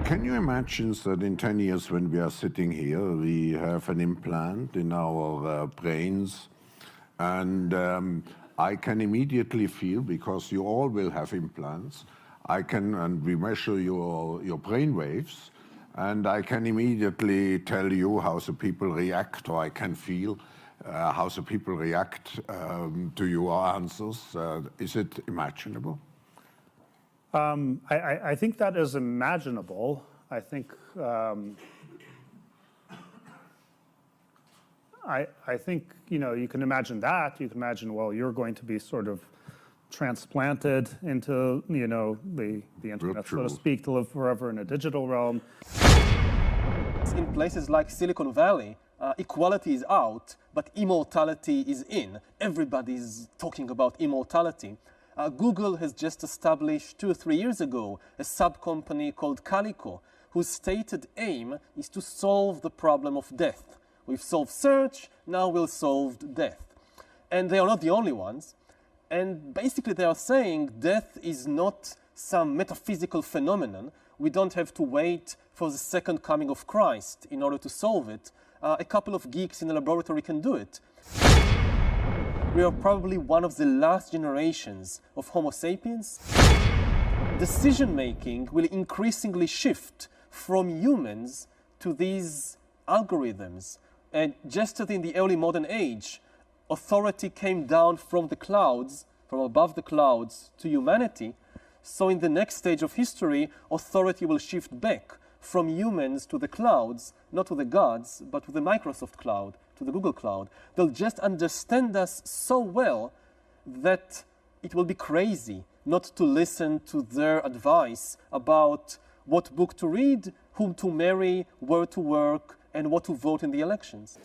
Can you imagine that in 10 years when we are sitting here, we have an implant in our brains, and I can immediately feel, because you all will have implants, and we measure your brain waves, and I can immediately tell you how the people react, or I can feel how the people react to your answers. Is it imaginable? I think that is imaginable. I think I think, you know, you can imagine that. You can imagine, well, you're going to be sort of transplanted into, you know, the internet, so to speak, to live forever in a digital realm. In places like Silicon Valley, equality is out, but immortality is in. Everybody's talking about immortality. Google has just established 2 or 3 years ago a sub-company called Calico, whose stated aim is to solve the problem of death. We've solved search, now we'll solve death. And they are not the only ones. And basically they are saying death is not some metaphysical phenomenon. We don't have to wait for the second coming of Christ in order to solve it. A couple of geeks in a laboratory can do it. We are probably one of the last generations of Homo sapiens. Decision-making will increasingly shift from humans to these algorithms. And just as in the early modern age, authority came down from the clouds, from above the clouds, to humanity, so in the next stage of history, authority will shift back from humans to the clouds, not to the gods, but to the Microsoft cloud, to the Google cloud. They'll just understand us so well that it will be crazy not to listen to their advice about what book to read, whom to marry, where to work, and what to vote in the elections.